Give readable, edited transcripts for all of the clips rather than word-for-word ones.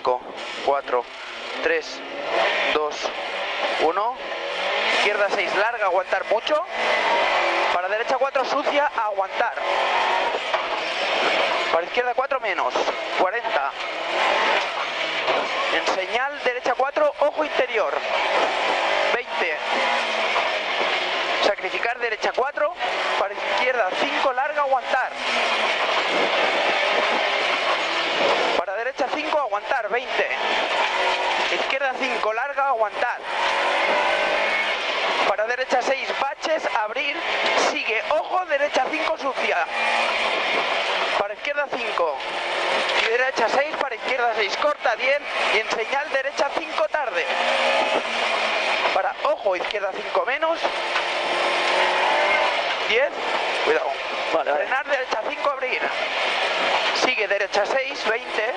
5, 4, 3, 2, 1. Izquierda 6, larga, aguantar mucho. Para derecha 4, sucia, aguantar. Para izquierda 4 menos, 40. En señal, derecha 4, ojo interior, 20. Sacrificar, derecha 4, para izquierda 5, larga, aguantar. Para derecha 5, aguantar, 20. Izquierda 5, larga, aguantar. Para derecha 6, baches, abrir, sigue, ojo, derecha 5, sucia. Para izquierda 5 y derecha 6, para izquierda 6, corta 10 y en señal derecha 5, tarde. Para ojo, izquierda 5 menos, 10, cuidado. Vale, frenar, derecha 5, abrir. Sigue derecha 6, 20.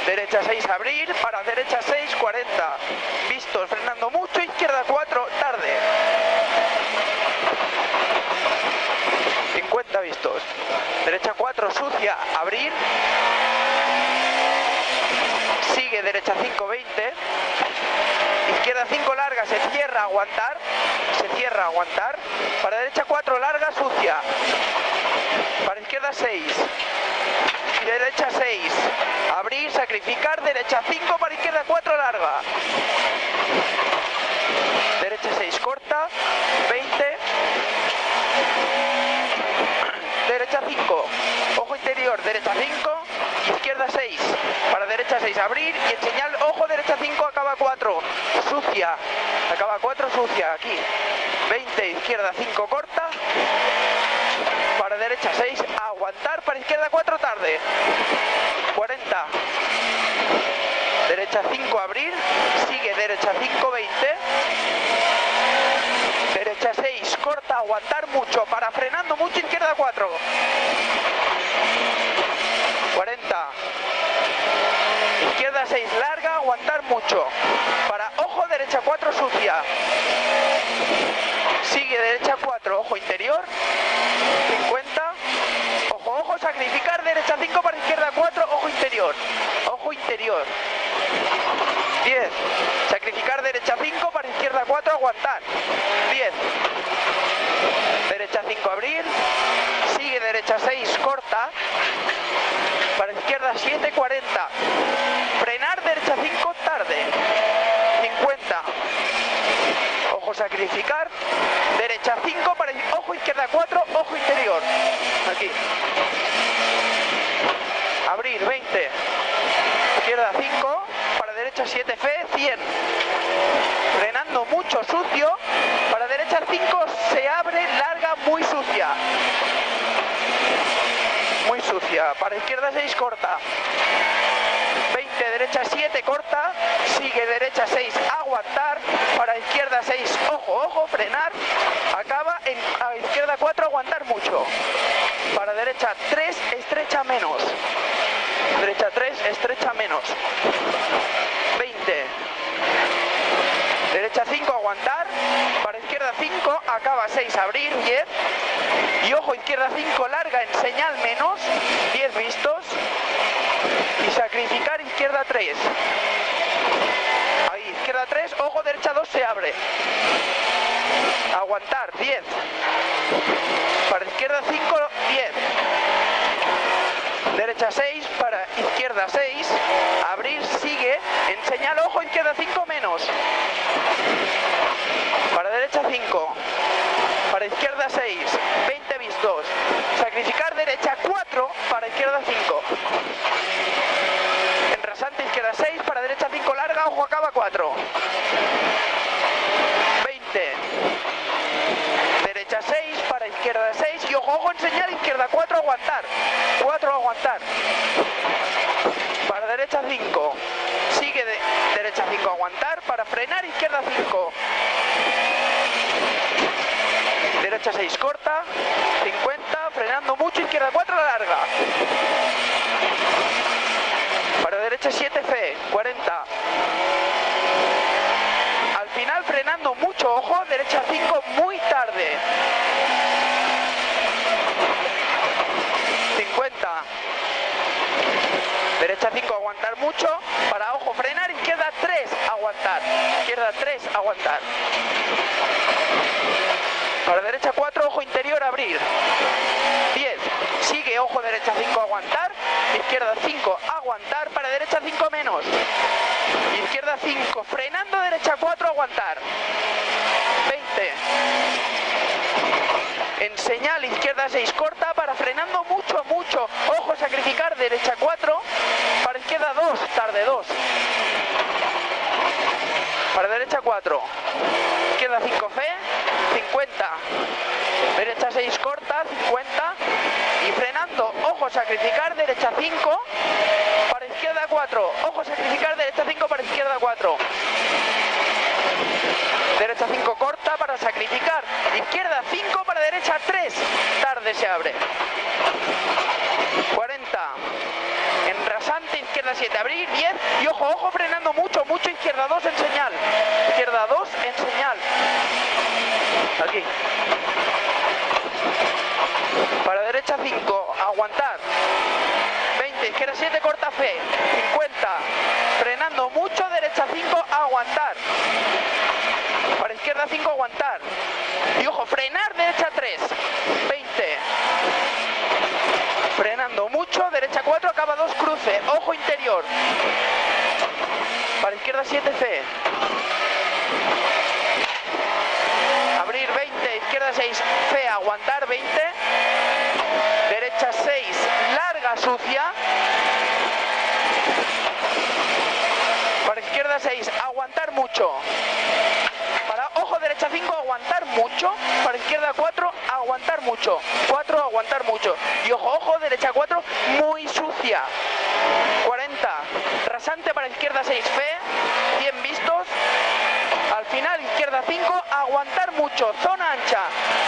Derecha 6, abrir, para derecha 6, 40. Vistos, frenando mucho, izquierda 4, tarde. 50 vistos. Derecha 4, sucia, abrir. Sigue derecha 5, 20. Izquierda 5, larga, se cierra, aguantar. Se cierra, aguantar. Para derecha 4, larga, sucia. Para izquierda 6. Derecha 6, abrir, sacrificar, derecha 5, para izquierda 4, larga. Derecha 6, corta, 20. Derecha 5, ojo interior, derecha 5, izquierda 6, para derecha 6, abrir y en señal, ojo, derecha 5, acaba 4, sucia, acaba 4, sucia, aquí, 20, izquierda 5, corta, para derecha 6, aguantar, para izquierda 4, tarde, 40, derecha 5, abrir, sigue derecha 5, 20, derecha 6, corta, aguantar mucho, para frenando mucho, izquierda 4, 40, izquierda 6, larga, aguantar mucho, para ojo, derecha 4, sucia, sigue derecha 4, ojo interior, 50, ojo, ojo, sacrificar, derecha 5, para izquierda 4, ojo interior, 10, sacrificar, derecha 5, para izquierda 4, aguantar, 10, derecha 5, abrir, sigue derecha 6, corta, para izquierda 7, 40, frenar, derecha 5, tarde, 50, ojo, sacrificar, derecha 5, para ojo, izquierda 4, ojo interior, aquí, abrir, 20, izquierda 5, para derecha 7, F, 100, frenando mucho, sucio, para derecha 5, se abre, larga, muy sucia, para izquierda 6, corta, 20, derecha 7, corta, sigue derecha 6, aguantar, para izquierda 6, ojo, ojo, frenar, acaba en a izquierda 4, aguantar mucho, para derecha 3, estrecha menos, derecha 3, estrecha menos, 20, derecha 5, aguantar, para izquierda 5, acaba 6, abrir, 10, y ojo, izquierda 5, larga, en señal menos, 10 vistos, y sacrificar, izquierda 3, ahí, izquierda 3, ojo, derecha 2, se abre, aguantar, 10, para izquierda 5, 10, derecha 6, para izquierda 6, abrir, sigue, en señal, ojo, izquierda 5, menos, para derecha 5, para izquierda 6, 20 vistos, sacrificar, derecha 4, para izquierda 5, en rasante, izquierda 6, para derecha 5, larga, ojo, acaba 4, 20, derecha 6, para izquierda 6, y ojo, ojo, en señal, izquierda 4, aguantar, 4, aguantar, para derecha 5, sigue derecha 5, aguantar, para frenar, izquierda 5, derecha 6, corta, 50, frenando mucho, izquierda 4, larga, para derecha 7, F, 40, al final frenando mucho, ojo, derecha 5, muy tarde, 50, derecha 5, aguantar mucho, para ojo, frenar, izquierda 3, aguantar, izquierda 3, aguantar. Para derecha 4, ojo interior, abrir. 10, sigue, ojo, derecha 5, aguantar, izquierda 5, aguantar, para derecha 5 menos. Izquierda 5, frenando, derecha 4, aguantar. 20. En señal, izquierda 6, corta, para frenando mucho, mucho. Ojo, sacrificar, derecha 4, para izquierda 2, tarde 2. Para derecha 4, izquierda 5, fe, 50. Derecha 6, corta, 50. Y frenando, ojo, sacrificar, derecha 5, para izquierda 4. Ojo, sacrificar, derecha 5, para izquierda 4. Derecha 5, corta, para sacrificar. Izquierda 5, para derecha 3. Tarde, se abre. 40. En rasante, izquierda 7, abrir, 10. Y ojo, ojo, frenando mucho, mucho. Izquierda 2 en señal. Izquierda 2 en señal. Aquí. Para derecha 5, aguantar. 20, izquierda 7, corta, fe. 50. Frenando mucho, derecha 5, aguantar. Para izquierda 5, aguantar. Y ojo, frenar, derecha 3. 20. Frenando mucho, derecha 4, acaba 2, cruce. Ojo interior. Para izquierda 7, fe. Abrir, 20, izquierda 6, fe, aguantar, 20. Derecha 6, larga, sucia. Para izquierda 6, aguantar mucho. Para ojo, derecha 5, aguantar mucho. Para izquierda 4, aguantar mucho. 4, aguantar mucho. Y ojo, ojo, derecha 4, muy sucia. 40. Rasante para izquierda 6, fe. 100 vistos. Al final, izquierda 5, aguantar mucho. Zona ancha.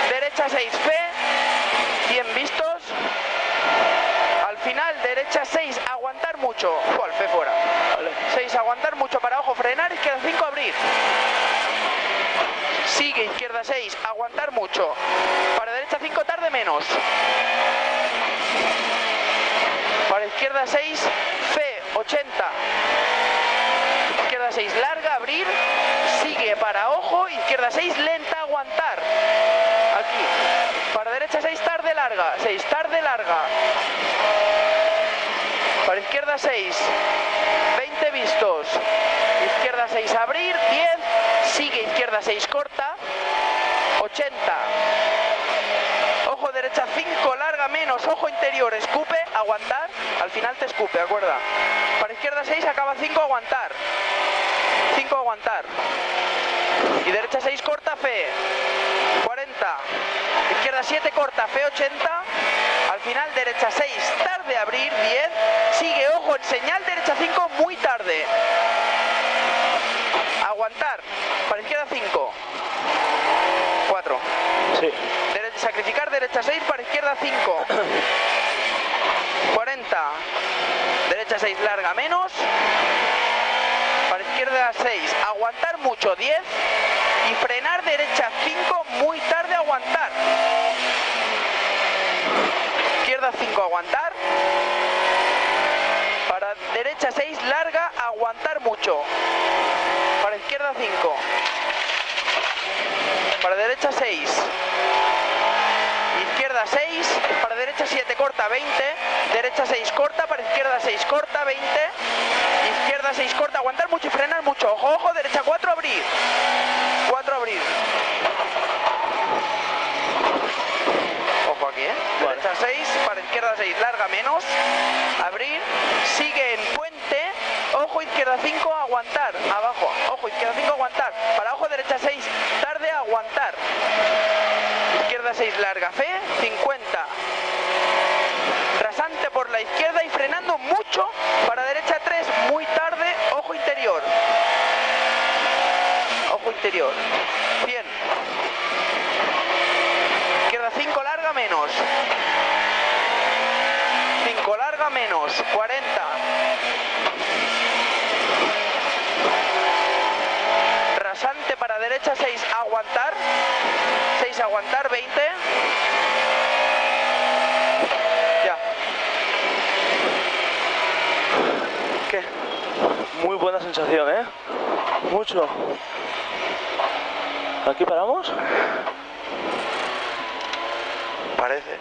Derecha 6, fe. 100 vistos. Al final, derecha 6, aguantar mucho. Al fe fuera. 6, aguantar mucho para ojo, frenar. Izquierda 5, abrir. Sigue, izquierda 6, aguantar mucho. Para derecha 5, tarde menos. Para izquierda 6, fe, 80. Izquierda 6, larga, abrir. Sigue para ojo, izquierda 6, lenta, aguantar. Aquí. Para derecha 6, tarde, larga. 6, tarde, larga. Para izquierda 6, 20 vistos. Izquierda 6, abrir, 10. Sigue, izquierda 6, corta. 80. Ojo, derecha 5, larga, menos. Ojo interior, escupe, aguantar. Al final te escupe, acuerda. Para izquierda 6, acaba 5, aguantar. 5, aguantar. Y derecha 6, corta, fe. 40. Izquierda 7, corta, fe, 80. Al final, derecha 6, tarde, abrir, 10. Sigue, ojo, en señal, derecha 5, muy tarde. Aguantar. Para izquierda 5. 4. Sí. Sacrificar, derecha 6, para izquierda 5. 40. Derecha 6, larga, menos. Para izquierda 6, aguantar mucho, 10. Y frenar, derecha 5, muy tarde, aguantar. Izquierda 5, aguantar. Para derecha 6, larga, aguantar mucho. Para izquierda 5. Para derecha 6. Izquierda 6. Para derecha 7, corta, 20. Derecha 6, corta. Para izquierda 6, corta, 20. Izquierda 6, corta, aguantar mucho y frenar mucho. Ojo, ojo, derecha 4, abrir. 4, abrir. Ojo aquí, ¿eh? Vale. Derecha 6, para izquierda 6, larga, menos. Abrir. Sigue en puente. Ojo, izquierda 5, aguantar. Abajo. Ojo, izquierda 5, aguantar. Para ojo, derecha 6, tarde, aguantar. Izquierda 6, larga, fe, 50. Rasante por la izquierda y frenando mucho. Para derecha 3, muy tarde. Ojo interior. Ojo interior. 100. Izquierda 5, larga, menos. 5, larga, menos. 40. Rasante para derecha 6, aguantar. 6, aguantar, 20. Ya. ¿Qué? Muy buena sensación, ¿eh? Mucho. ¿Aquí paramos? Parece.